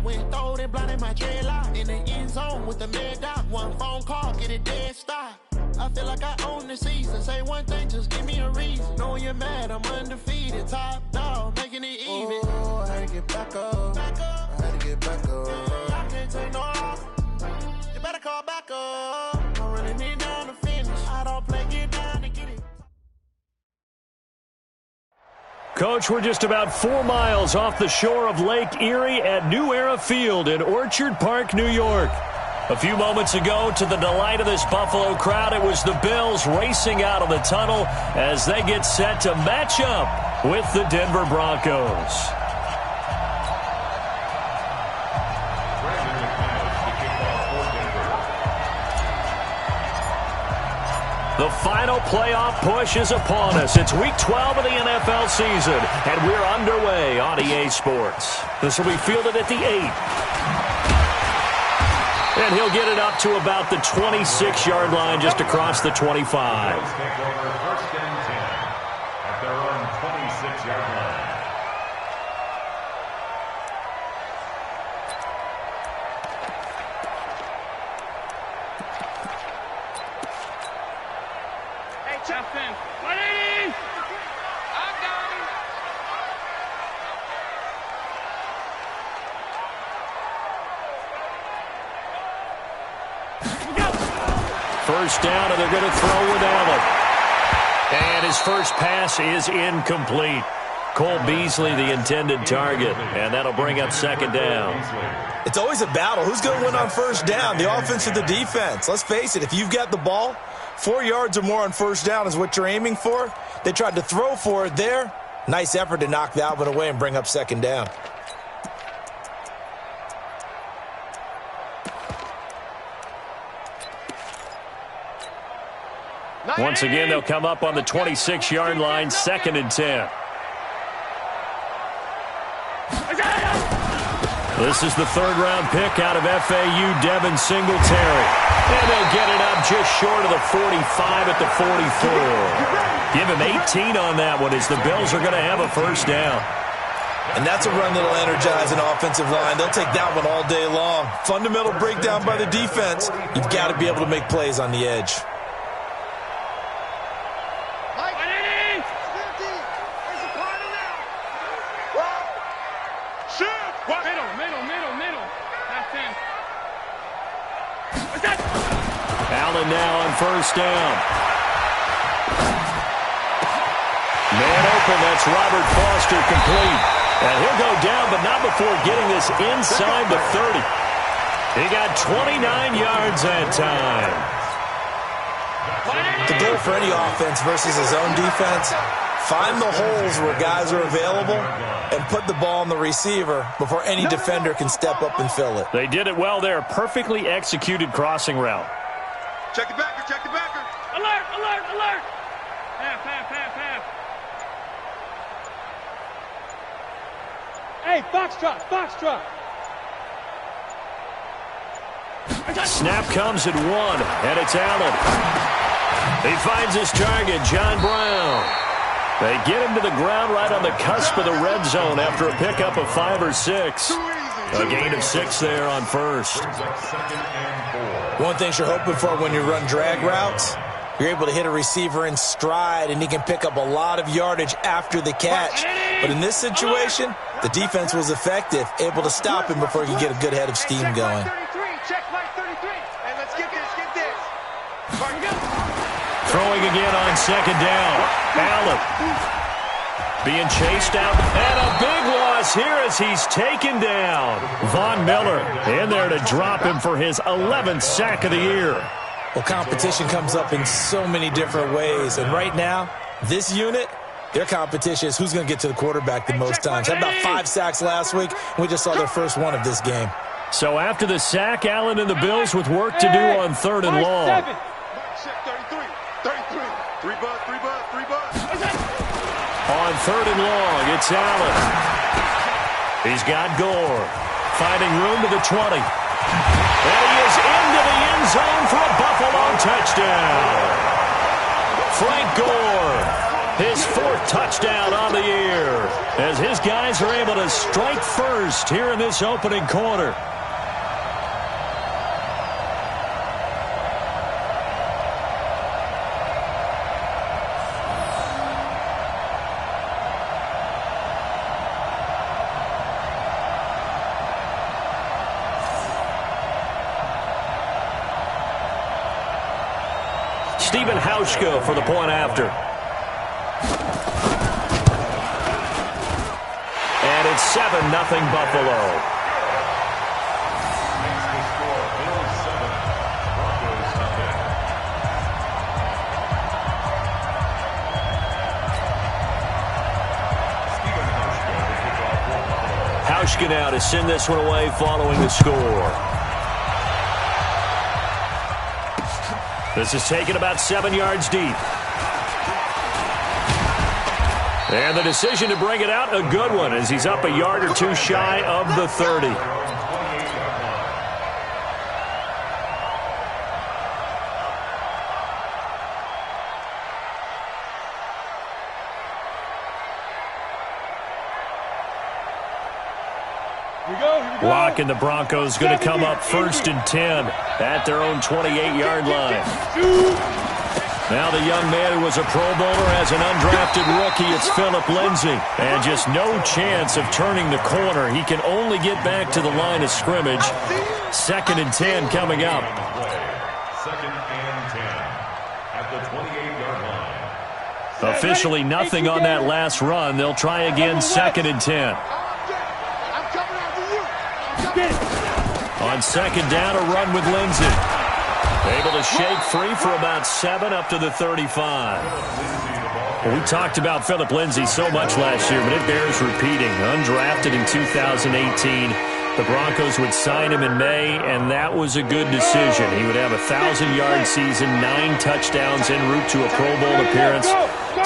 went throwed and blinded my dreadlock. In the end zone with the mad dot. One phone call, get it dead stop. I feel like I own the season. Say one thing, just give me a reason. Knowing you're mad, I'm undefeated. Top dog, making it even. Oh, I had to get back up. I had to get back up. I can't take no loss. You better call back up. I'm running it down to finish. I don't play, get down to get it. Coach, we're just about 4 miles off the shore of Lake Erie at New Era Field in Orchard Park, New York. A few moments ago, to the delight of this Buffalo crowd, it was the Bills racing out of the tunnel as they get set to match up with the Denver Broncos. The final playoff push is upon us. It's Week 12 of the NFL season, and we're underway on EA Sports. This will be fielded at the 8. And he'll get it up to about the 26-yard line, just across the 25. First and 10 at their own 26-yard line. Hey, Justin. 180. I got him. First down, and they're going to throw with Allen. And his first pass is incomplete. Cole Beasley, the intended target, and that'll bring up second down. It's always a battle. Who's going to win on first down, the offense or the defense? Let's face it, if you've got the ball, 4 yards or more on first down is what you're aiming for. They tried to throw for it there. Nice effort to knock that one away and bring up second down. Once again, they'll come up on the 26-yard line, second and 10. This is the third-round pick out of FAU, Devin Singletary. And they'll get it up just short of the 45 at the 44. Give him 18 on that one as the Bills are going to have a first down. And that's a run that'll energize an offensive line. They'll take that one all day long. Fundamental breakdown by the defense. You've got to be able to make plays on the edge. Allen now on first down. Man open, that's Robert Foster complete. And he'll go down, but not before getting this inside the 30. He got 29 yards that time. The goal for any offense versus his own defense, find the holes where guys are available and put the ball on the receiver before any defender can step up and fill it. They did it well there. Perfectly executed crossing route. Check the backer, check the backer. Alert, alert, alert. Half, half, half, half. Hey, foxtrot, foxtrot. Snap comes at 1, and it's Allen. He finds his target, John Brown. They get him to the ground right on the cusp of the red zone after a pickup of 5 or 6. A gain of 6 there on first. One thing you're hoping for when you run drag routes, you're able to hit a receiver in stride, and he can pick up a lot of yardage after the catch. But in this situation, the defense was effective, able to stop him before he could get a good head of steam going. Check right 33. Hey, let's get this, get this. Throwing again on second down. Allen being chased out. And a big loss here as he's taken down. Von Miller in there to drop him for his 11th sack of the year. Well, competition comes up in so many different ways. And right now, this unit, their competition is who's going to get to the quarterback the most times. Had about 5 sacks last week. We just saw their first one of this game. So after the sack, Allen and the Bills with work to do on third and long. 33. 3 bud, 3 bud, 3 bud. On third and long, it's Allen. He's got Gore. Finding room to the 20. And he is into the end zone for a Buffalo touchdown. Frank Gore His 4th touchdown on the year as his guys are able to strike first here in this opening quarter. For the point after. And it's 7-0 Buffalo. Makes the score Bills 7, Broncos nothing. Hauschka now to send this one away following the score. This is taken about 7 yards deep. And the decision to bring it out, a good one, as he's up a yard or two shy of the 30. Locking the Broncos going to come up 1st and 10 at their own 28-yard line. Now the young man who was a Pro Bowler as an undrafted rookie, it's Philip Lindsay. And just no chance of turning the corner. He can only get back to the line of scrimmage. 2nd and 10 coming up. 2nd and 10 at the 28-yard line. Officially nothing on that last run. They'll try again 2nd and 10. On 2nd down, a run with Lindsay. Able to shake free for about 7 up to the 35. Well, we talked about Philip Lindsay so much last year, but it bears repeating. Undrafted in 2018. The Broncos would sign him in May, and that was a good decision. He would have a 1,000-yard season, 9 touchdowns en route to a Pro Bowl appearance.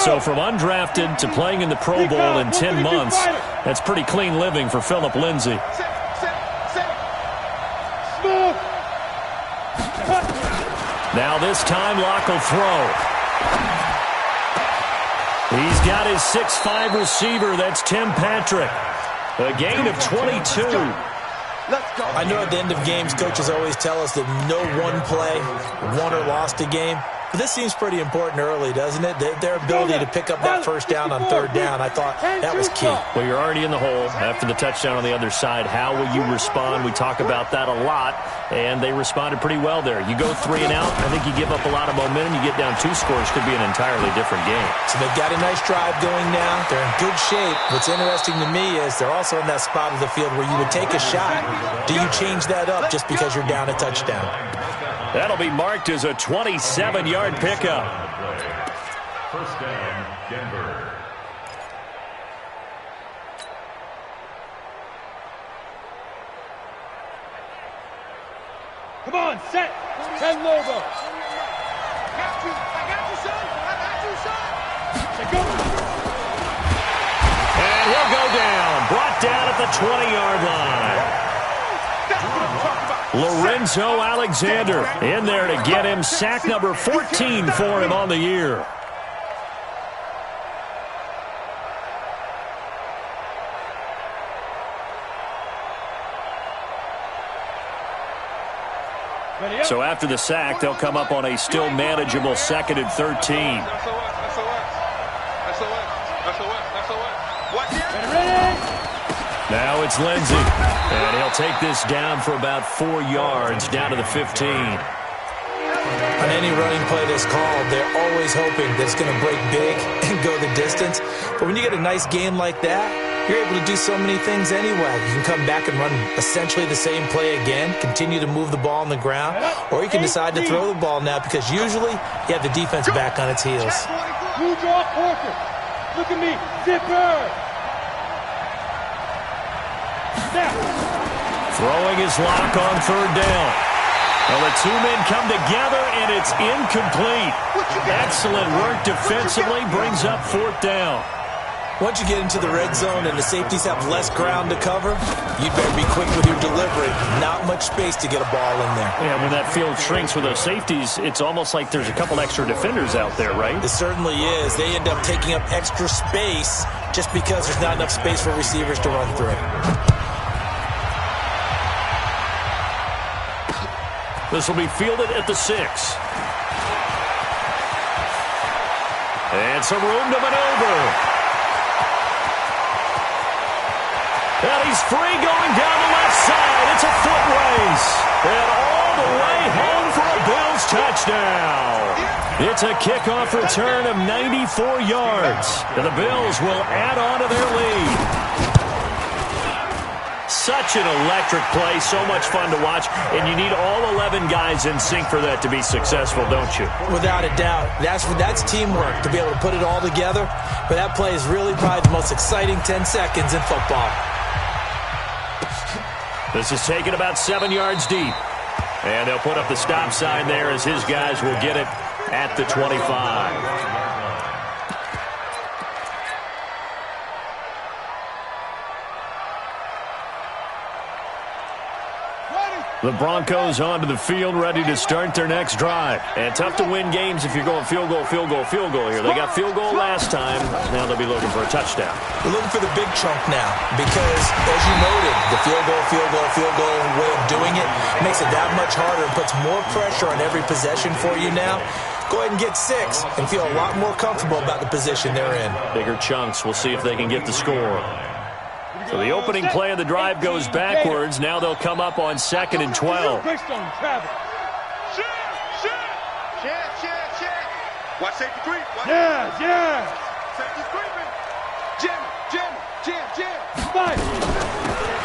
So from undrafted to playing in the Pro Bowl in 10 months, that's pretty clean living for Philip Lindsay. Now this time, Locke will throw. He's got his 6'5" receiver. That's Tim Patrick. A gain of 22. I know at the end of games, coaches always tell us that no one play won or lost a game. But this seems pretty important early, doesn't it? Their ability to pick up that 1st down on 3rd down, I thought that was key. Well, you're already in the hole after the touchdown on the other side. How will you respond? We talk about that a lot, and they responded pretty well there. You go 3 and out, I think you give up a lot of momentum. You get down 2 scores, could be an entirely different game. So they've got a nice drive going now. They're in good shape. What's interesting to me is they're also in that spot of the field where you would take a shot. Do you change that up just because you're down a touchdown? That'll be marked as a 27-yard pickup. 1st down, Denver. Come on, set. 10 Lobo. I got you, son. I got you, son. Go. And he'll go down. Brought down at the 20-yard line. That's what I'm talking about. Lorenzo Alexander in there to get him sack number 14 for him on the year. So after the sack, they'll come up on a still manageable 2nd and 13. Now it's Lindsay, and he'll take this down for about 4 yards down to the 15. On any running play that's called, they're always hoping that it's going to break big and go the distance. But when you get a nice game like that, you're able to do so many things anyway. You can come back and run essentially the same play again, continue to move the ball on the ground, or you can decide to throw the ball now because usually you have the defense back on its heels. You draw Porter. Look at me. Zipper. Throwing his lock on 3rd down. Well, the 2 men come together, and it's incomplete. Excellent work defensively, brings up 4th down. Once you get into the red zone and the safeties have less ground to cover, you'd better be quick with your delivery. Not much space to get a ball in there. Yeah, when that field shrinks with those safeties, it's almost like there's a couple extra defenders out there, right? It certainly is. They end up taking up extra space just because there's not enough space for receivers to run through. This will be fielded at the 6. And some room to maneuver. And he's free going down the left side. It's a foot race. And all the way home for a Bills touchdown. It's a kickoff return of 94 yards. And the Bills will add on to their lead. Such an electric play, so much fun to watch, and you need all 11 guys in sync for that to be successful, don't you? Without a doubt. That's teamwork, to be able to put it all together. But that play is really probably the most exciting 10 seconds in football. This is taken about 7 yards deep. And they'll put up the stop sign there as his guys will get it at the 25. The Broncos onto the field, ready to start their next drive. And tough to win games if you're going field goal here. They got field goal last time. Now they'll be looking for a touchdown. We're looking for the big chunk now because, as you noted, the field goal way of doing it makes it that much harder and puts more pressure on every possession for you now. Go ahead and get 6 and feel a lot more comfortable about the position they're in. Bigger chunks. We'll see if they can get the score. So the opening play of the drive goes backwards. Now they'll come up on 2nd and 12. Check. Watch safety creep. Yeah. Safety creeping. Jam.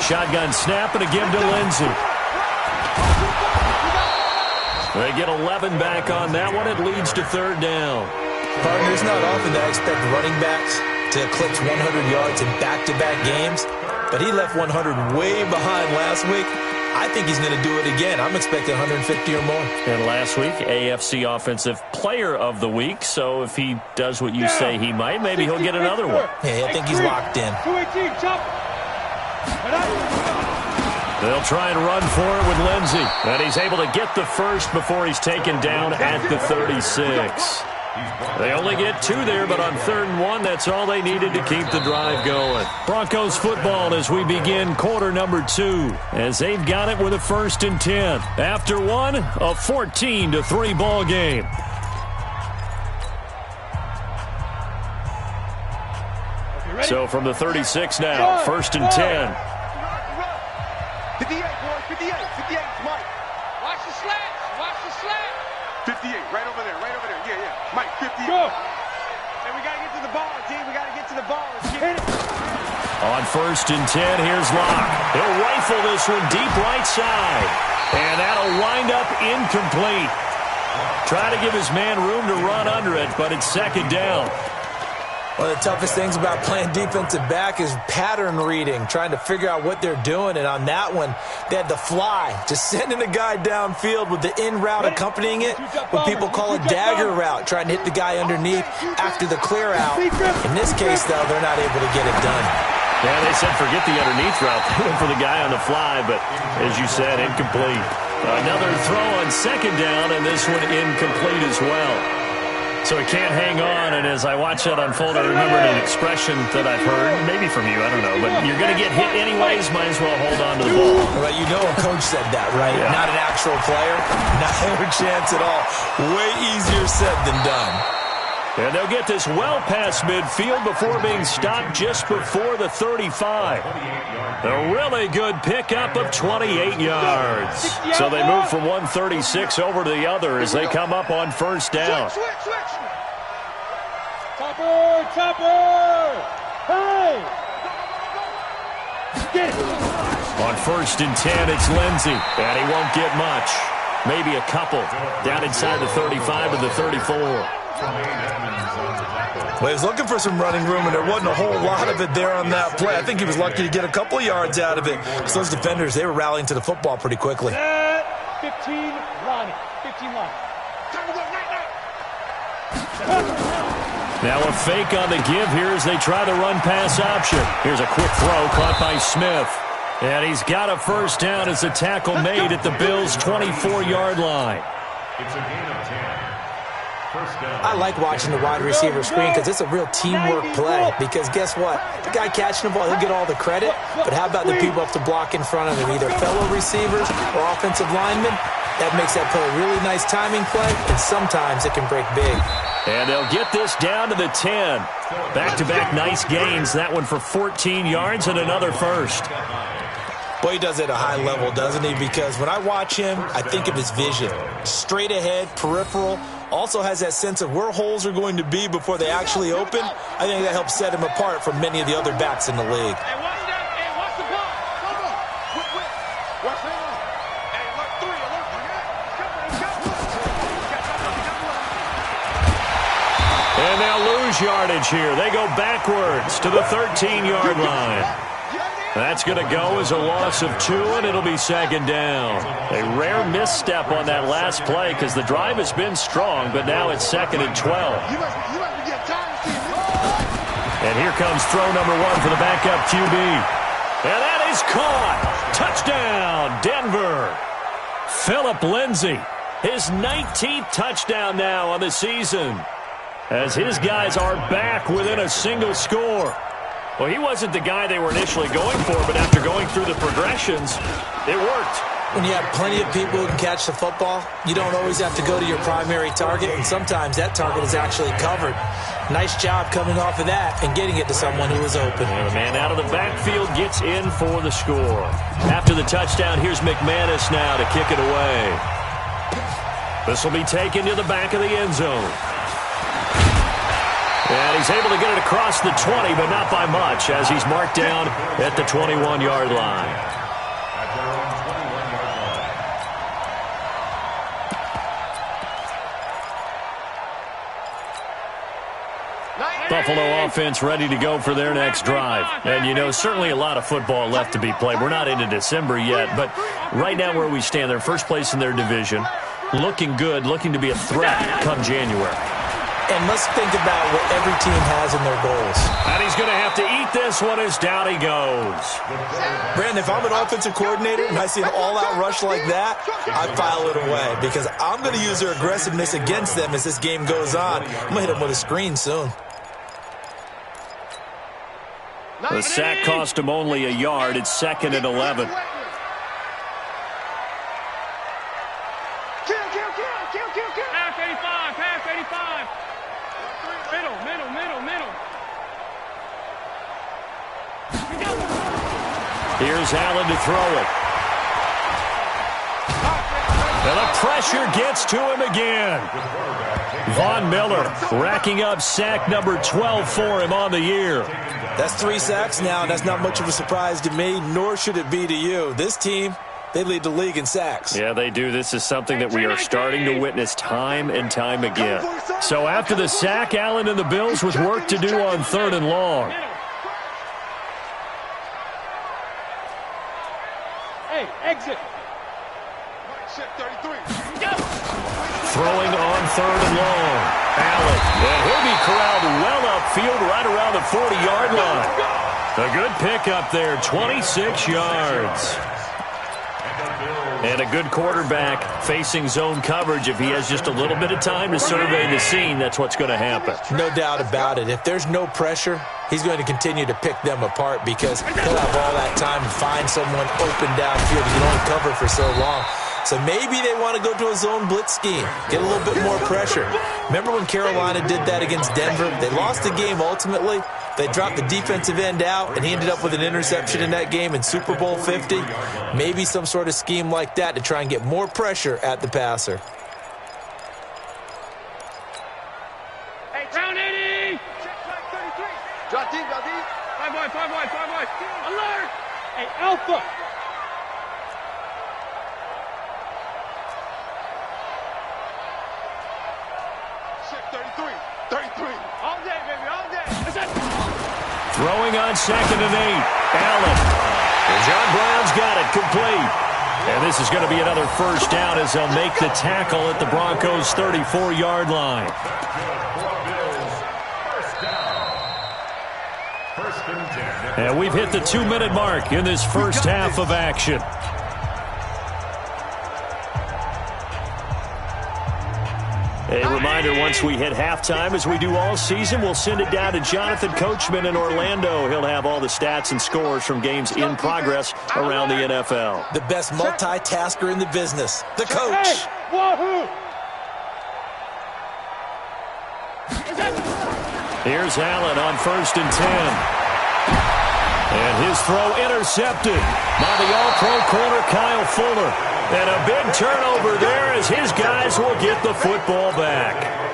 Shotgun snap and a give to Lindsey. They get 11 back on that one. It leads to 3rd down. Partner, it's not often that I expect running backs to eclipse 100 yards in back-to-back games, but he left 100 way behind last week. I think he's going to do it again. I'm expecting 150 or more. And last week, AFC Offensive Player of the Week, so if he does what you say he might, maybe he'll get another one. Yeah, I think he's locked in. They'll try and run for it with Lindsey, and he's able to get the first before he's taken down at the 36. They only get 2 there, but on 3rd and 1, that's all they needed to keep the drive going. Broncos football as we begin quarter number 2, as they've got it with a 1st and 10. After 1, a 14-3 ball game. So from the 36 now, 1st and 10. 58, boys, 58, Mike. Watch the slant. 58, right over there. Yeah. Mike, 58. Go. And we got to get to the ball, team. We got to get to the ball. Hit it. On 1st and 10, here's Locke. He'll rifle this one deep right side. And that'll wind up incomplete. Try to give his man room to run under it, but it's 2nd down. One of the toughest things about playing defensive back is pattern reading, trying to figure out what they're doing. And on that one, they had to fly, just sending a guy downfield with the in route accompanying it, what people call a dagger route, trying to hit the guy underneath after the clear out. In this case, though, they're not able to get it done. Yeah, they said forget the underneath route. They went for the guy on the fly, but as you said, incomplete. Another throw on 2nd down, and this one incomplete as well. So he can't hang on, and as I watch that unfold, I remembered an expression that I've heard, maybe from you, I don't know, but you're going to get hit anyways, might as well hold on to the ball. Well, you know a coach said that, right? Yeah. Not an actual player. Not a chance at all. Way easier said than done. And they'll get this well past midfield before being stopped just before the 35. A really good pickup of 28 yards. So they move from 136 over to the other as they come up on 1st down. Switch. Topper. Hey. Get it. On 1st and 10, it's Lindsey. And he won't get much. Maybe a couple. Down inside the 35 to the 34. Well, he was looking for some running room, and there wasn't a whole lot of it there on that play. I think he was lucky to get a couple yards out of it. Because those defenders, they were rallying to the football pretty quickly. 15 line. Now a fake on the give here as they try the run-pass option. Here's a quick throw caught by Smith. And he's got a first down as a tackle made at the Bills' 24-yard line. It's a gain of 10. First down. I like watching the wide receiver screen because it's a real teamwork play. Because guess what? The guy catching the ball, he'll get all the credit. But how about the people up to block in front of him, either fellow receivers or offensive linemen? That makes that play a really nice timing play, and sometimes it can break big. And they'll get this down to the 10. Back-to-back nice gains. That one for 14 yards and another first. Boy, he does it at a high level, doesn't he? Because when I watch him, I think of his vision. Straight ahead, peripheral. Also has that sense of where holes are going to be before they actually open. I think that helps set him apart from many of the other backs in the league. Hey, watch that. Hey, watch the ball. Come on. Quick. Watch that. Hey, look, 3. Alert. And they'll lose yardage here. They go backwards to the 13-yard line. That's going to go as a loss of 2, and it'll be second down. A rare misstep on that last play because the drive has been strong, but now it's 2nd and 12. And here comes throw number 1 for the backup QB. And that is caught. Touchdown, Denver. Phillip Lindsay, his 19th touchdown now on the season, as his guys are back within a single score. Well, he wasn't the guy they were initially going for, but after going through the progressions, it worked. When you have plenty of people who can catch the football, you don't always have to go to your primary target, and sometimes that target is actually covered. Nice job coming off of that and getting it to someone who was open. And the man out of the backfield gets in for the score. After the touchdown, here's McManus now to kick it away. This will be taken to the back of the end zone. And he's able to get it across the 20, but not by much, as he's marked down at the 21-yard line. At their own 21-yard line. Buffalo offense ready to go for their next drive. And, you know, certainly a lot of football left to be played. We're not into December yet, but right now where we stand, they're first place in their division, looking good, looking to be a threat come January. And let's think about what every team has in their goals. And he's going to have to eat this one as down he goes. Brandon, if I'm an offensive coordinator and I see an all-out rush like that, I file it away because I'm going to use their aggressiveness against them as this game goes on. I'm going to hit them with a screen soon. The sack cost him only a yard. It's 2nd and 11. Pass 85. Pass 85. Middle. Here's Allen to throw it. And the pressure gets to him again. Von Miller racking up sack number 12 for him on the year. That's 3 sacks now, and that's not much of a surprise to me, nor should it be to you. This team, they lead the league in sacks. Yeah, they do. This is something that we are starting to witness time and time again. So after the sack, Allen and the Bills with work to do on 3rd and long. Hey, exit. Throwing on 3rd and long. Allen. And he'll be corralled well upfield right around the 40-yard line. A good pickup there, 26 yards. And a good quarterback facing zone coverage. If he has just a little bit of time to survey the scene, that's what's going to happen. No doubt about it. If there's no pressure, he's going to continue to pick them apart because he'll have all that time to find someone open downfield. You can only cover for so long. So maybe they want to go to a zone blitz scheme, get a little bit more pressure. Remember when Carolina did that against Denver? They lost the game ultimately. They dropped the defensive end out, and he ended up with an interception in that game in Super Bowl 50. Maybe some sort of scheme like that to try and get more pressure at the passer. Hey, round 80. Check flag 33. Drop deep. Five wide. Alert. Hey, Alpha. All day, baby, all day. Throwing on 2nd and 8. Allen. And John Brown's got it complete. And this is going to be another first down as they'll make the tackle at the Broncos' 34-yard line. First and 10. And we've hit the 2-minute mark in this first half of action. A reminder, once we hit halftime, as we do all season, we'll send it down to Jonathan Coachman in Orlando. He'll have all the stats and scores from games in progress around the NFL. The best multitasker in the business, the coach. Here's Allen on 1st and 10. And his throw intercepted by the all-pro corner Kyle Fuller. And a big turnover there as his guys will get the football back.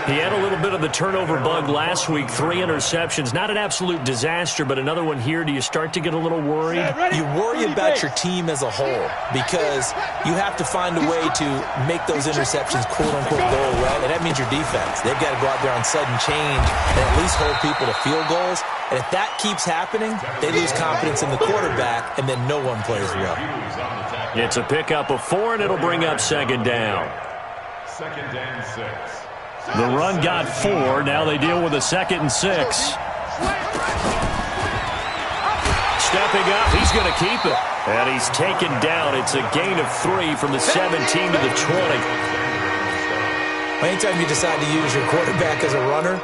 He had a little bit of the turnover bug last week, 3 interceptions. Not an absolute disaster, but another one here. Do you start to get a little worried? You worry about your team as a whole because you have to find a way to make those interceptions quote-unquote go away, and that means your defense. They've got to go out there on sudden change and at least hold people to field goals. And if that keeps happening, they lose confidence in the quarterback, and then no one plays well. It's a pickup of 4, and it'll bring up 2nd down. 2nd and 6. The run got 4. Now they deal with a 2nd and 6. Stepping up, he's going to keep it. And he's taken down. It's a gain of 3 from the 17 to the 20. Anytime you decide to use your quarterback as a runner,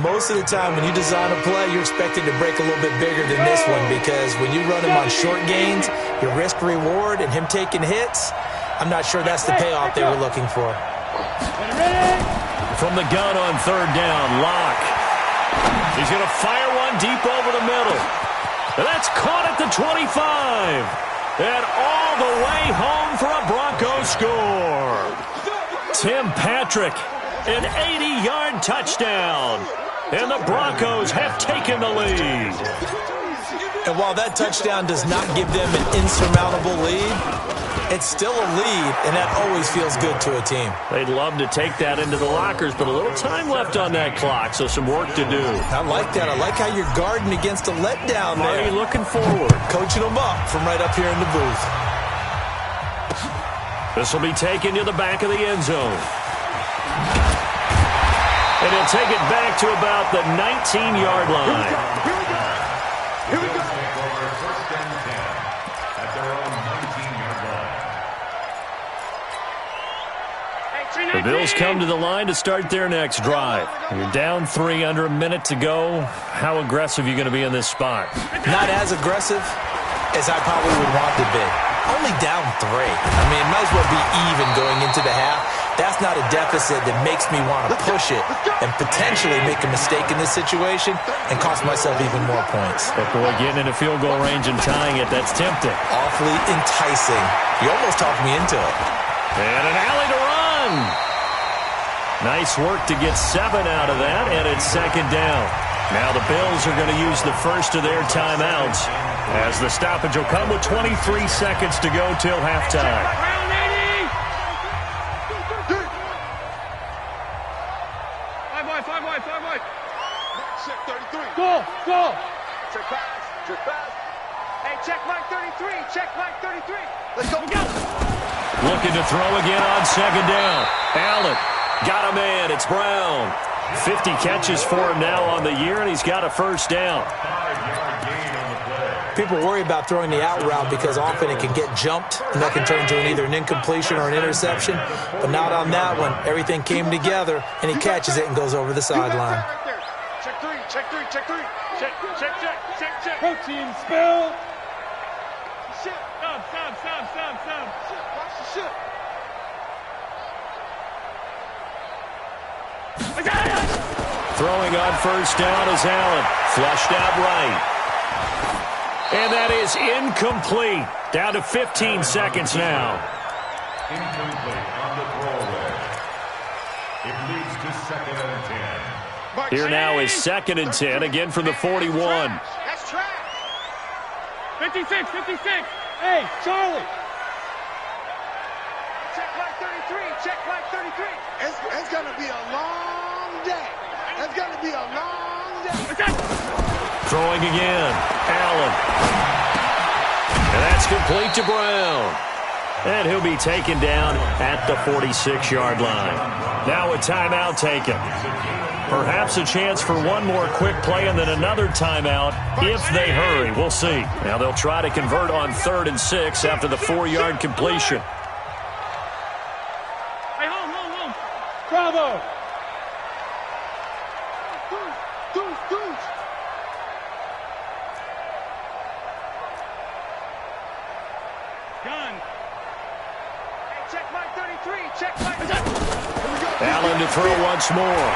most of the time when you design a play, you're expected to break a little bit bigger than this one because when you run him on short gains, your risk-reward and him taking hits, I'm not sure that's the payoff they were looking for. From the gun on 3rd down, Locke. He's going to fire one deep over the middle. And that's caught at the 25. And all the way home for a Broncos score. Tim Patrick, an 80-yard touchdown. And the Broncos have taken the lead. And while that touchdown does not give them an insurmountable lead, it's still a lead, and that always feels good to a team. They'd love to take that into the lockers, but a little time left on that clock, so some work to do. I like that. I like how you're guarding against a letdown there. Marty looking forward. Coaching them up from right up here in the booth. This will be taken to the back of the end zone. And he'll take it back to about the 19-yard line. Here we go. First and 10 at their own 19-yard line. The Bills come to the line to start their next drive. You're down 3, under a minute to go. How aggressive are you going to be in this spot? Not as aggressive as I probably would want to be. Only down 3. I mean, it might as well be even going into the half. That's not a deficit that makes me want to push it and potentially make a mistake in this situation and cost myself even more points. But boy, getting into field goal range and tying it, that's tempting. Awfully enticing. You almost talked me into it. And an alley to run. Nice work to get 7 out of that, and it's 2nd down. Now the Bills are going to use the first of their timeouts as the stoppage will come with 23 seconds to go till halftime. Go! Check pass. Hey, check Mike 33. Check Mike 33. Let's go. Looking to throw again on 2nd down. Allen got a man. It's Brown. 50 catches for him now on the year, and he's got a 1st down. 5-yard gain on the play. People worry about throwing the out route because often it can get jumped, and that can turn into either an incompletion or an interception. But not on that one. Everything came together, and he catches it and goes over the sideline. Check 3. Check. Protein spill. Stop. Watch the ship. Throwing on 1st down is Allen. Flushed out right. And that is incomplete. Down to 15 seconds now. Incomplete on the throwaway. It leads to 2nd and 10. Here now is 2nd and 10, again from the 41. That's trash. 56. Hey, Charlie. Check Mike 33. It's going to be a long day. It's going to be a long day. Throwing again. Allen. And that's complete to Brown. And he'll be taken down at the 46-yard line. Now a timeout taken. Perhaps a chance for one more quick play and then another timeout if they hurry. We'll see. Now they'll try to convert on 3rd and 6 after the 4-yard completion. Hey, home. Bravo. Goose. Gun. Hey, check my 33. Check my... Allen to throw once more.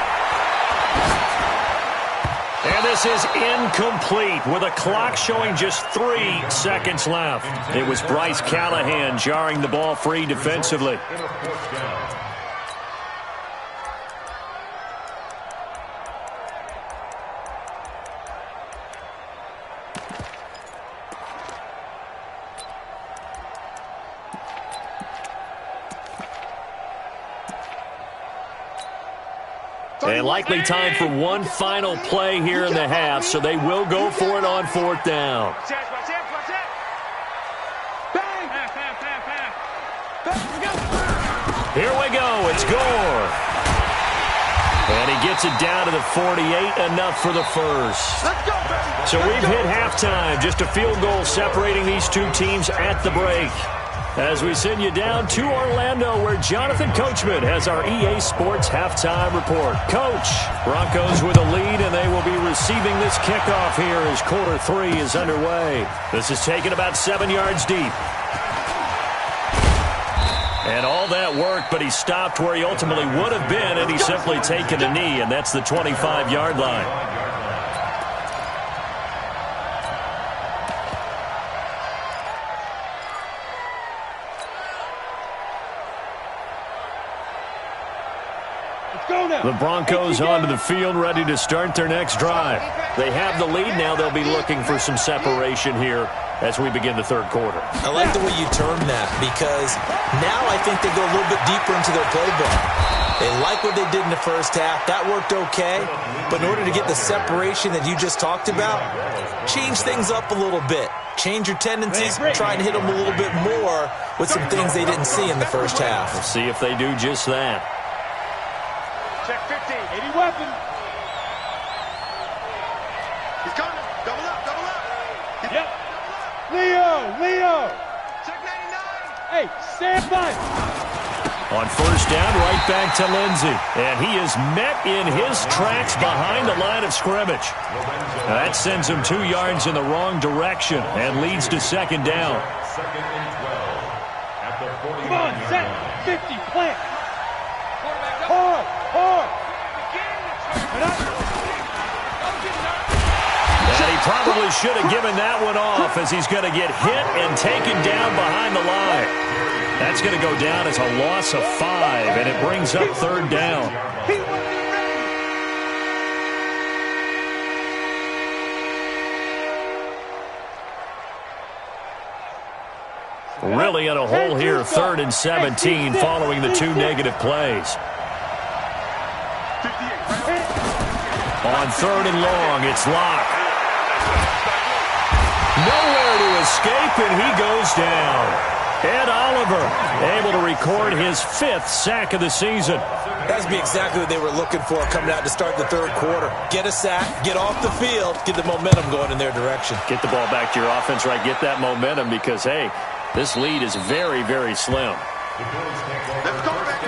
And this is incomplete with a clock showing just 3 seconds left. It was Bryce Callahan jarring the ball free defensively. And likely time for one final play here in the half, so they will go for it on 4th down. Here we go. It's Gore. And he gets it down to the 48, enough for the first. So we've hit halftime. Just a field goal separating these two teams at the break. As we send you down to Orlando, where Jonathan Coachman has our EA Sports halftime report. Coach, Broncos with a lead, and they will be receiving this kickoff here as quarter 3 is underway. This is taken about 7 yards deep. And all that work, but he stopped where he ultimately would have been, and he's simply taken a knee, and that's the 25-yard line. The Broncos onto the field, ready to start their next drive. They have the lead now. They'll be looking for some separation here as we begin the 3rd quarter. I like the way you term that, because now I think they go a little bit deeper into their playbook. They like what they did in the first half. That worked okay. But in order to get the separation that you just talked about, change things up a little bit. Change your tendencies, try and hit them a little bit more with some things they didn't see in the first half. We'll see if they do just that. Check 50. 80 weapon. He's coming. Double up. Yep. Leo. Check 99. Hey, stand by. On 1st down, right back to Lindsey. And he is met in his tracks behind the line of scrimmage. Now that sends him 2 yards in the wrong direction and leads to 2nd down. 2nd and 12 at the 49 Come on, set. 50, plant. Hard. And he probably should have given that one off, as he's going to get hit and taken down behind the line. That's going to go down as a loss of 5, and it brings up 3rd down. Really in a hole here, 3rd and 17 following the 2 negative plays. On 3rd and long, it's Locke. Nowhere to escape, and he goes down. Ed Oliver able to record his 5th sack of the season. That's exactly what they were looking for coming out to start the 3rd quarter. Get a sack, get off the field, get the momentum going in their direction. Get the ball back to your offense, right? Get that momentum because, hey, this lead is very, very slim. Let's go back.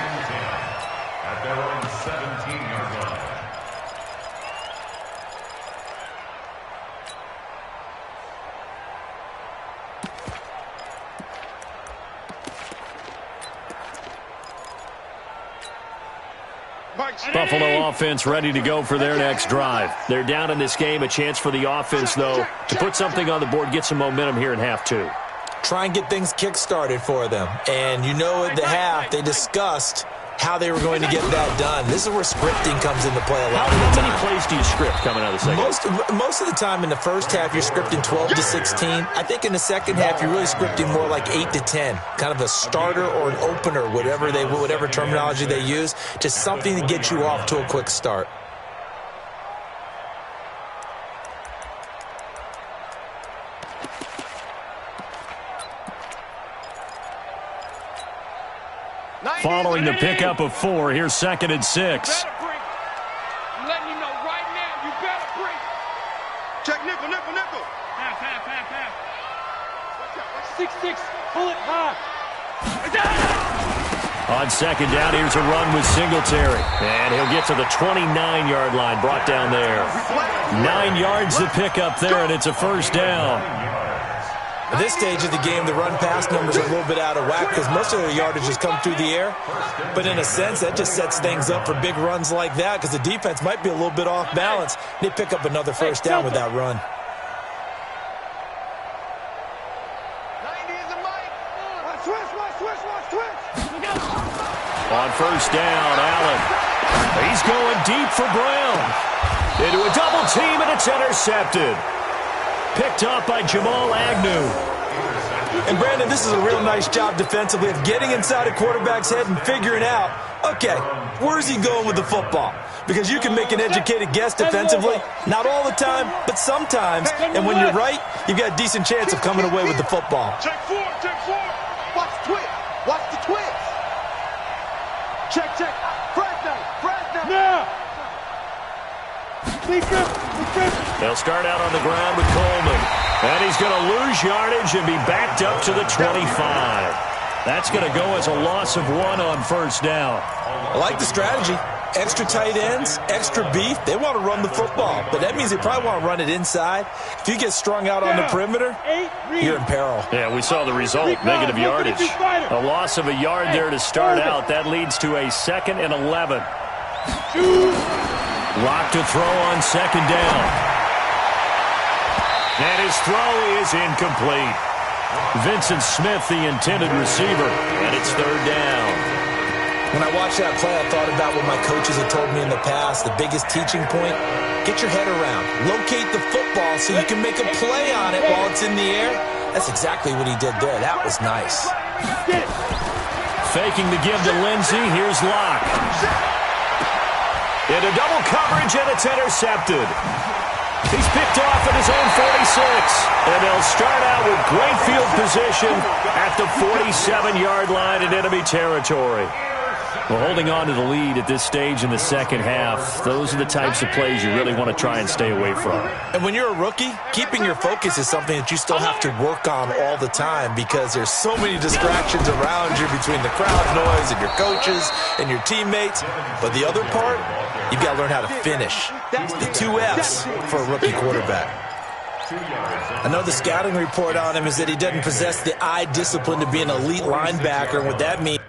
at their own 17-yard line. Buffalo offense ready to go for their next drive. They're down in this game. A chance for the offense, though, to put something on the board, get some momentum here in half 2. Try and get things kick-started for them. And you know at the half, they discussed how they were going to get that done. This is where scripting comes into play a lot of the time. How many plays do you script coming out of the second half? Most of the time in the first half, you're scripting 12 to 16. I think in the second half, you're really scripting more like 8 to 10. Kind of a starter or an opener, whatever terminology they use, just something to get you off to a quick start. Following the pickup of 4, here's 2nd and 6. I'm letting you know right now, you better bring. Check nickel. Half. 6-6, pull it high. On 2nd down, here's a run with Singletary. And he'll get to the 29-yard line, brought down there. 9 yards to pick up there, and it's a 1st down. At this stage of the game, the run-pass numbers are a little bit out of whack because most of their yardage has come through the air. But in a sense, that just sets things up for big runs like that because the defense might be a little bit off balance. They pick up another 1st down with that run. 90 is a mic. Watch twitch. On 1st down, Allen. He's going deep for Brown. Into a double team, and it's intercepted. Picked up by Jamal Agnew. And, Brandon, this is a real nice job defensively of getting inside a quarterback's head and figuring out, okay, where's he going with the football? Because you can make an educated guess defensively, not all the time, but sometimes. And when you're right, you've got a decent chance of coming away with the football. Check 4. Watch the twitch. Check. Fresno. Now. They'll start out on the ground with Coleman. And he's going to lose yardage and be backed up to the 25. That's going to go as a loss of 1 on 1st down. I like the strategy. Extra tight ends, extra beef. They want to run the football, but that means they probably want to run it inside. If you get strung out on the perimeter, you're in peril. Yeah, we saw the result, negative yardage. A loss of a yard there to start out. That leads to a 2nd and 11. Lock to throw on 2nd down. And his throw is incomplete. Vincent Smith, the intended receiver, and it's 3rd down. When I watched that play, I thought about what my coaches had told me in the past. The biggest teaching point, get your head around. Locate the football so you can make a play on it while it's in the air. That's exactly what he did there. That was nice. Faking the give to Lindsey. Here's Locke. Into double coverage, and it's intercepted. He's picked off at his own 46. And they'll start out with great field position at the 47-yard line in enemy territory. Well, holding on to the lead at this stage in the 2nd half, those are the types of plays you really want to try and stay away from. And when you're a rookie, keeping your focus is something that you still have to work on all the time because there's so many distractions around you between the crowd noise and your coaches and your teammates. But the other part, you've got to learn how to finish. The 2 F's for a rookie quarterback. I know the scouting report on him is that he doesn't possess the eye discipline to be an elite linebacker. And what that means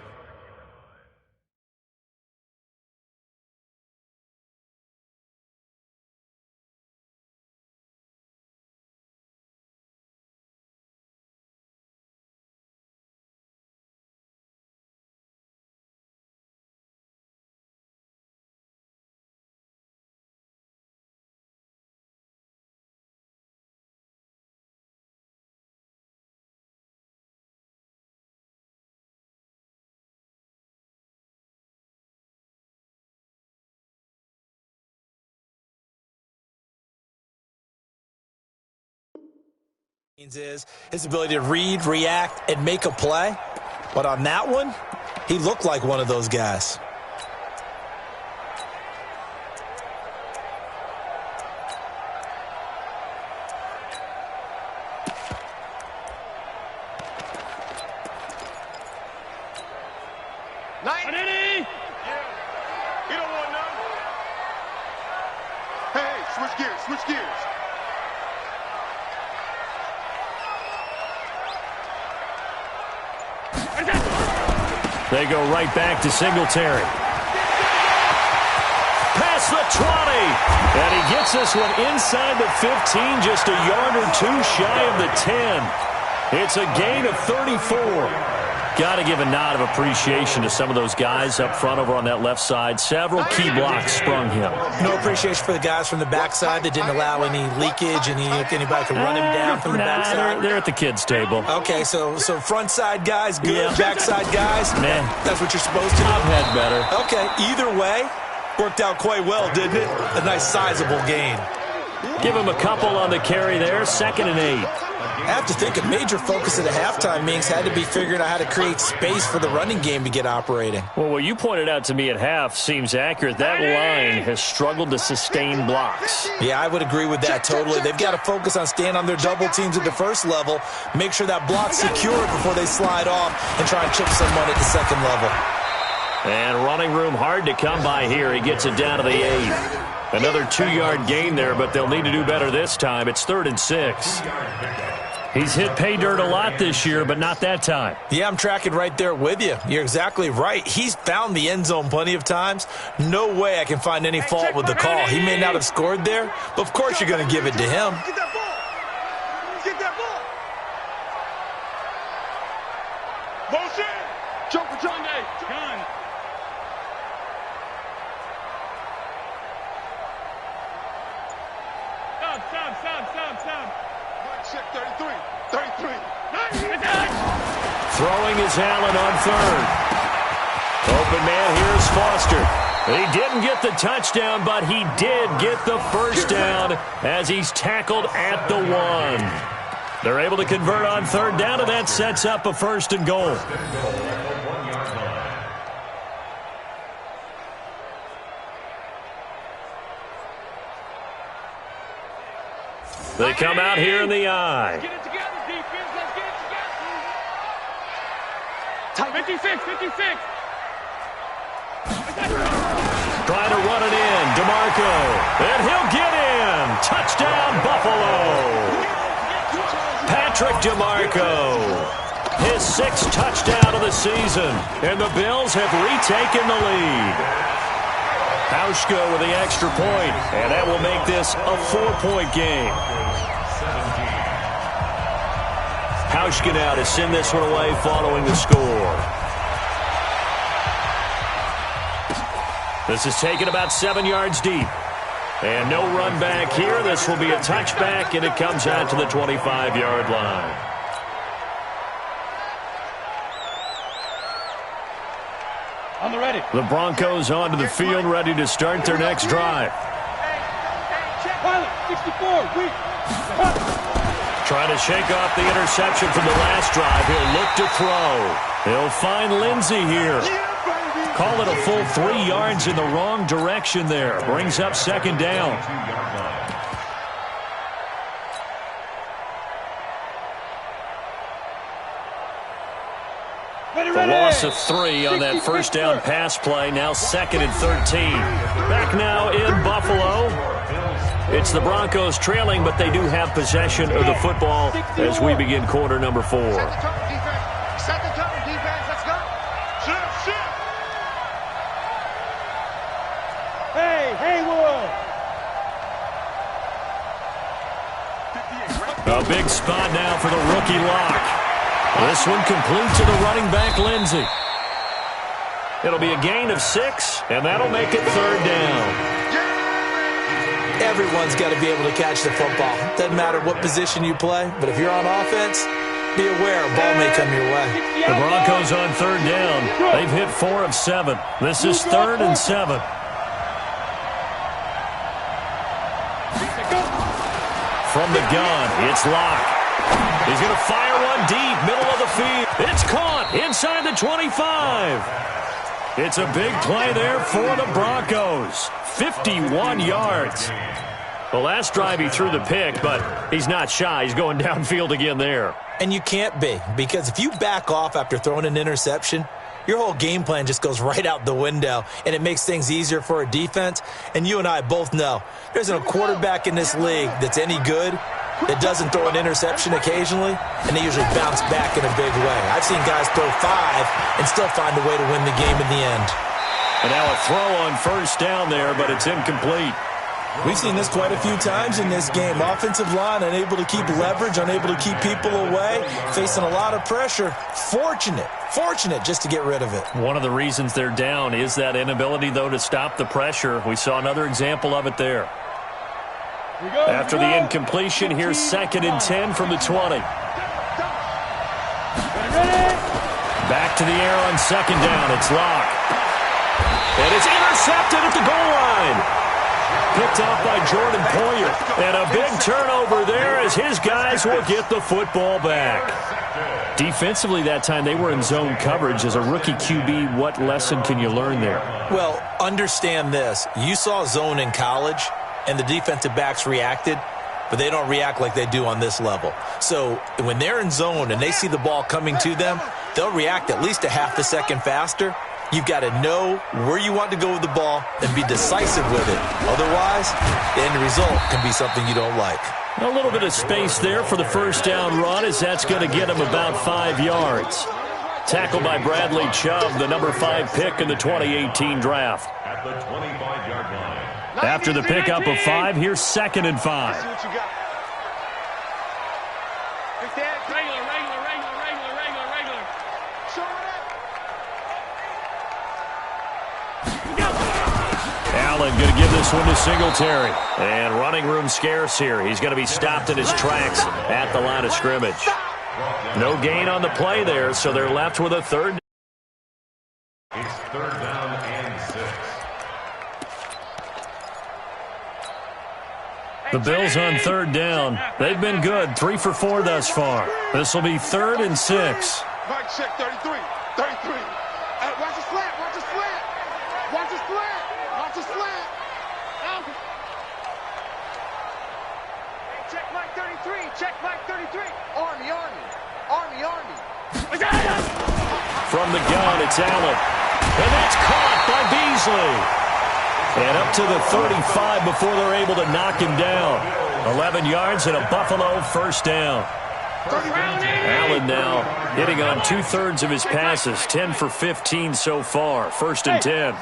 is his ability to read, react, and make a play. But on that one, he looked like one of those guys. Yeah. You don't want none. Hey, switch gears. They go right back to Singletary. Past the 20. And he gets this one inside the 15, just a yard or 2 shy of the 10. It's a gain of 34. Got to give a nod of appreciation to some of those guys up front over on that left side. Several key blocks sprung him. No appreciation for the guys from the backside that didn't allow any leakage and anybody could run him down from the backside. They're at the kids' table. Okay, so front side guys, good. Yeah. Backside guys, man, that's what you're supposed to do. I've had better. Okay, either way, worked out quite well, didn't it? A nice sizable gain. Give him a couple on the carry there. 2nd and 8. I have to think a major focus at the halftime meetings had to be figuring out how to create space for the running game to get operating. Well, what you pointed out to me at half seems accurate. That line has struggled to sustain blocks. Yeah, I would agree with that totally. They've got to focus on staying on their double teams at the first level, make sure that block's secure before they slide off and try and chip someone at the second level. And running room hard to come by here. He gets it down to the 8. Another 2-yard gain there, but they'll need to do better this time. It's 3rd and 6. He's hit pay dirt a lot this year, but not that time. Yeah, I'm tracking right there with you. You're exactly right. He's found the end zone plenty of times. No way I can find any fault with the call. He may not have scored there, but of course you're going to give it to him. Get that ball. Get that ball. Motion. Jump. Gun. Stop. Check 33. Throwing is Allen on 3rd. Open man, here's Foster. He didn't get the touchdown, but he did get the first down as he's tackled at the 1. They're able to convert on 3rd down, and that sets up a 1st and goal. They come out here in the eye. Get it together, defense. Let's get it together. 56. Trying to run it in. DeMarco. And he'll get in. Touchdown, Buffalo. Patrick DeMarco. His 6th touchdown of the season. And the Bills have retaken the lead. Hauschka with the extra point, and that will make this a 4-point game. Hauschka now to send this one away following the score. This is taken about 7 yards deep. And no run back here. This will be a touchback, and it comes out to the 25-yard line. On the ready. The Broncos onto the field, ready to start their next drive. Pilot, 64, weak. Trying to shake off the interception from the last drive. He'll look to throw. He'll find Lindsey here. Call it a full 3 yards in the wrong direction there. Brings up 2nd down. The loss of 3 on that first down pass play. Now 2nd and 13. Back now in Buffalo. It's the Broncos trailing, but they do have possession of the football as we begin quarter number 4. Second cover defense. Let's go. Shift. Hey, Haywood. A big spot now for the rookie lock. This one complete to the running back, Lindsey. It'll be a gain of 6, and that'll make it 3rd down. Everyone's got to be able to catch the football. Doesn't matter what position you play, but if you're on offense, be aware a ball may come your way. The Broncos on 3rd down. They've hit 4 of 7. This is 3rd and 7. From the gun, it's Locke. He's going to fire one deep, middle of the field. It's caught inside the 25. It's a big play there for the Broncos. 51 yards. The last drive he threw the pick, but he's not shy. He's going downfield again there. And you can't be, because if you back off after throwing an interception, your whole game plan just goes right out the window, and it makes things easier for a defense. And you and I both know there isn't a quarterback in this league that's any good that doesn't throw an interception occasionally, and they usually bounce back in a big way. I've seen guys throw 5 and still find a way to win the game in the end. And now a throw on first down there, but it's incomplete. We've seen this quite a few times in this game. Offensive line unable to keep leverage, unable to keep people away, facing a lot of pressure. Fortunate just to get rid of it. One of the reasons they're down is that inability, though, to stop the pressure. We saw another example of it there. After the incompletion, here's 2nd and 10 from the 20. Back to the air on 2nd down. It's Locke. And it's intercepted at the goal line. Picked off by Jordan Poyer. And a big turnover there as his guys will get the football back. Defensively that time, they were in zone coverage. As a rookie QB, what lesson can you learn there? Well, understand this. You saw zone in college, and the defensive backs reacted, but they don't react like they do on this level. So when they're in zone and they see the ball coming to them, they'll react at least a half a second faster. You've got to know where you want to go with the ball and be decisive with it. Otherwise, the end result can be something you don't like. A little bit of space there for the first down run, as that's going to get him about 5 yards. Tackled by Bradley Chubb, the number 5 pick in the 2018 draft. At the 25-yard line. After the pickup of 5, here's 2nd and 5. Allen going to give this one to Singletary. And running room scarce here. He's going to be stopped in his tracks at the line of scrimmage. No gain on the play there, so they're left with a third. It's 3rd down and 6. The Bills on 3rd down. They've been good, 3 for 4 thus far. This will be 3rd and 6. Mike check 33. 33. Watch the slant. Watch the slant. Watch the slant. Watch the slant. Check Mike 33. Check Mike 33. Army. From the gun, it's Allen. And that's caught by Beasley. And up to the 35 before they're able to knock him down. 11 yards and a Buffalo first down. Allen now hitting on 2/3 of his passes, 10 for 15 so far. 1st and 10.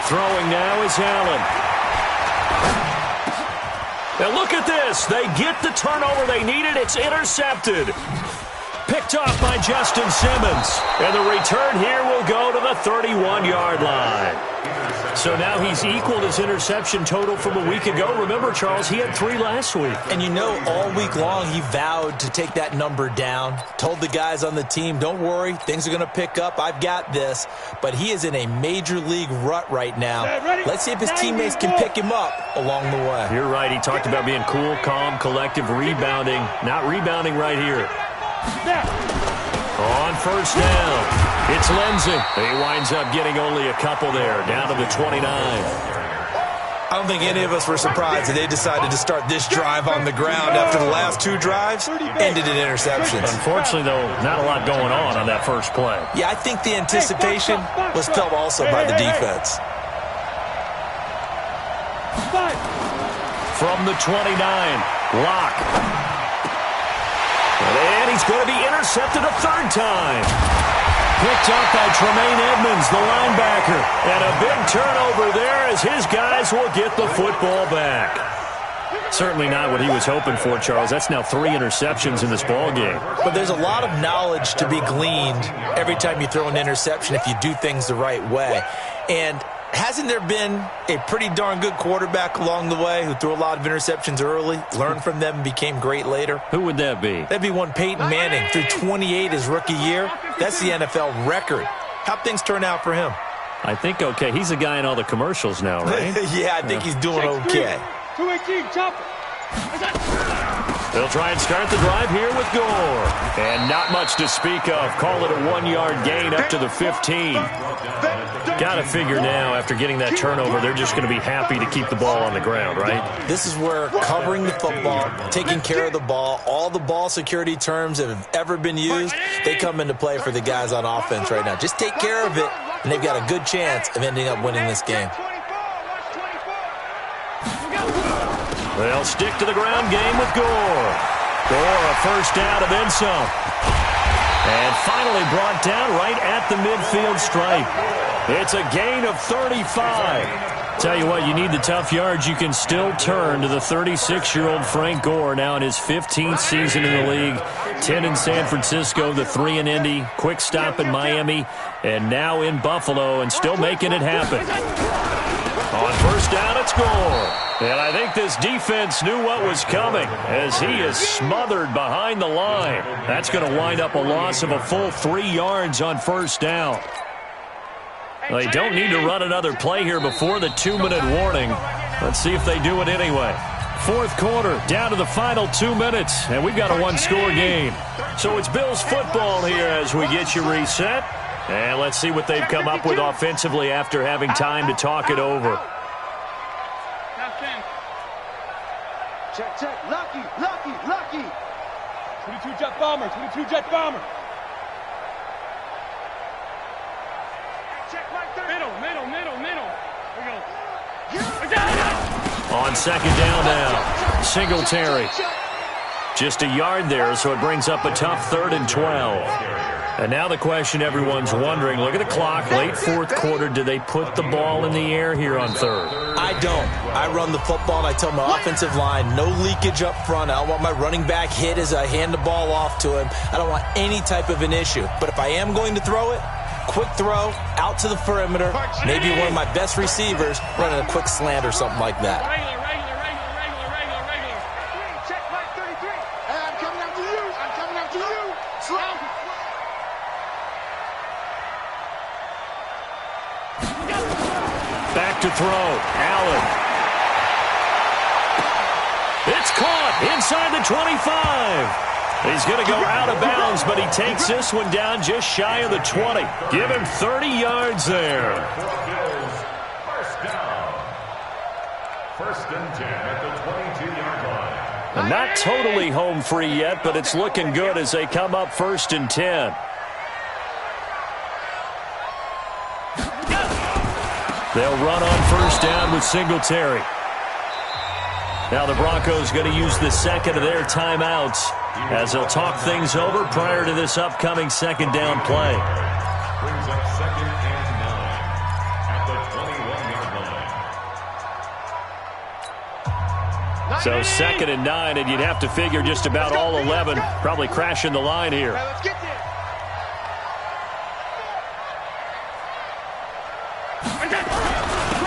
Throwing now is Allen. Now look at this. They get the turnover they needed. It's intercepted. Picked off by Justin Simmons. And the return here will go to the 31-yard line. So now he's equaled his interception total from a week ago. Remember, Charles, he had 3 last week. And you know, all week long he vowed to take that number down. Told the guys on the team, don't worry, things are going to pick up. I've got this. But he is in a major league rut right now. Let's see if his teammates can pick him up along the way. You're right. He talked about being cool, calm, collective, rebounding. Not rebounding right here. On first down, it's Lindsey. He winds up getting only a couple there, down to the 29. I don't think any of us were surprised that they decided to start this drive on the ground after the last 2 drives ended in interceptions. Unfortunately, though, not a lot going on that first play. Yeah, I think the anticipation was felt also by the defense. From the 29, Locke. And he's going to be intercepted a 3rd time. Picked up by Tremaine Edmonds, the linebacker. And a big turnover there as his guys will get the football back. Certainly not what he was hoping for, Charles. That's now 3 interceptions in this ball game. But there's a lot of knowledge to be gleaned every time you throw an interception if you do things the right way. And hasn't there been a pretty darn good quarterback along the way who threw a lot of interceptions early, learned from them, and became great later? Who would that be? That'd be one Peyton Manning, threw 28 his rookie year. That's the NFL record. How'd things turn out for him? I think okay. He's a guy in all the commercials now, right? Yeah, I think he's doing okay. 218, chopper. They'll try and start the drive here with Gore. And not much to speak of. Call it a 1-yard gain up to the 15. Got to figure now, after getting that turnover, they're just going to be happy to keep the ball on the ground, right? This is where covering the football, taking care of the ball, all the ball security terms that have ever been used, they come into play for the guys on offense right now. Just take care of it, and they've got a good chance of ending up winning this game. They'll stick to the ground game with Gore. Gore, a first down and then some. And finally brought down right at the midfield stripe. It's a gain of 35. Tell you what, you need the tough yards. You can still turn to the 36-year-old Frank Gore, now in his 15th season in the league. 10 in San Francisco, the 3 in Indy, quick stop in Miami, and now in Buffalo, and still making it happen. On first down, it's Gore. And I think this defense knew what was coming as he is smothered behind the line. That's going to wind up a loss of a full 3 yards on first down. Well, they don't need to run another play here before the 2-minute warning. Let's see if they do it anyway. Fourth quarter, down to the final 2 minutes, and we've got a one-score game. So it's Bills football here as we get you reset. And let's see what they've come up with offensively after having time to talk it over. Check, check. Lucky, lucky, lucky. 22 jet bomber, 22 jet bomber. Check right there. Middle, middle, middle, middle. Here we go. On second down now, Singletary. Just a yard there, so it brings up a tough 3rd and 12. And now the question everyone's wondering, look at the clock, late fourth quarter, do they put the ball in the air here on 3rd? I don't. I run the football, and I tell my offensive line, no leakage up front. I don't want my running back hit as I hand the ball off to him. I don't want any type of an issue. But if I am going to throw it, quick throw, out to the perimeter, maybe one of my best receivers running a quick slant or something like that. Regular. Check right 33. Hey, I'm coming after you. I'm coming after you. Slow. Back to throw, Allen. It's caught inside the 25. He's going to go out of bounds, but he takes this one down just shy of the 20. Give him 30 yards there. First down. 1st and 10 at the 22-yard line. And not totally home free yet, but it's looking good as they come up 1st and 10. They'll run on 1st down with Singletary. Now the Broncos going to use the second of their timeouts as they'll talk things over prior to this upcoming 2nd down play. Brings up 2nd and 9 at the 21-yard line. So 2nd and 9, and you'd have to figure just about all 11 probably crashing the line here. Let's get this.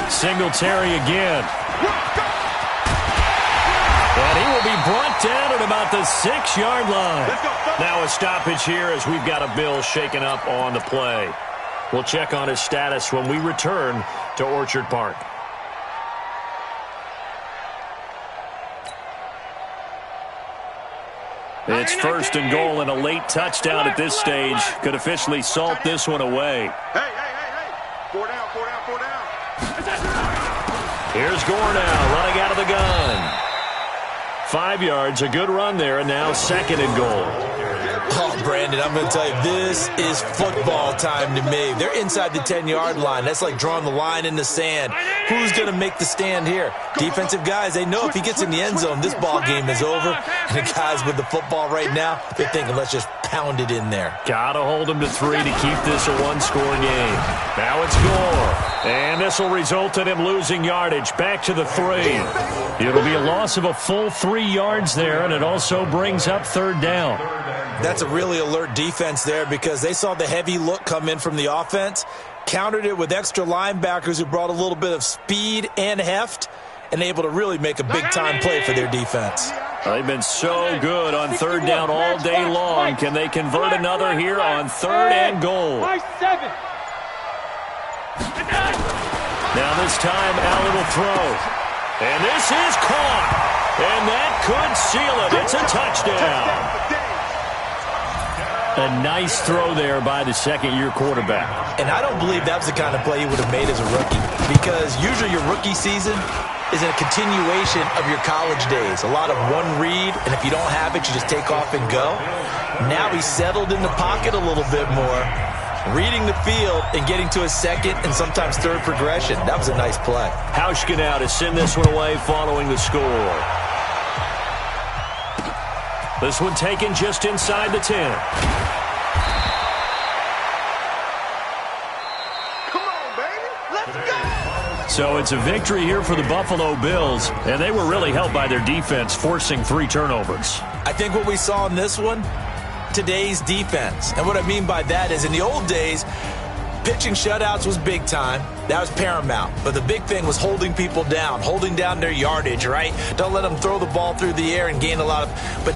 Singletary again. And he will be brought down at about the 6-yard line. Now a stoppage here as we've got a Bill shaken up on the play. We'll check on his status when we return to Orchard Park. It's 1st and goal, and a late touchdown at this stage could officially salt this one away. Hey. 4 down. Here's Gore now running out of the gun. 5 yards, a good run there, and now 2nd and goal. Oh, Brandon, I'm going to tell you, this is football time to me. They're inside the 10-yard line. That's like drawing the line in the sand. Who's going to make the stand here? Defensive guys, they know if he gets in the end zone, this ball game is over. And the guys with the football right now, they're thinking, let's just pound it in there. Got to hold him to 3 to keep this a one-score game. Now it's Gore. And this will result in him losing yardage back to the 3. It'll be a loss of a full 3 yards there, and it also brings up 3rd down. That's a really alert defense there because they saw the heavy look come in from the offense, countered it with extra linebackers who brought a little bit of speed and heft, and able to really make a big-time play for their defense. They've been so good on 3rd down all day long. Can they convert another here on 3rd and goal? Now this time, Allen will throw. And this is caught. And that could seal it. It's a touchdown. A nice throw there by the 2nd-year quarterback. And I don't believe that was the kind of play he would have made as a rookie, because usually your rookie season is a continuation of your college days. A lot of one read, and if you don't have it, you just take off and go. Now he's settled in the pocket a little bit more, reading the field and getting to a 2nd and sometimes 3rd progression. That was a nice play. Hauschka now to send this one away following the score. This one taken just inside the 10. Come on, baby. Let's go. So it's a victory here for the Buffalo Bills, and they were really helped by their defense, forcing 3 turnovers. I think what we saw in this one, today's defense. And what I mean by that is in the old days, pitching shutouts was big time. That was paramount. But the big thing was holding people down, holding down their yardage, right? Don't let them throw the ball through the air and gain a lot of... But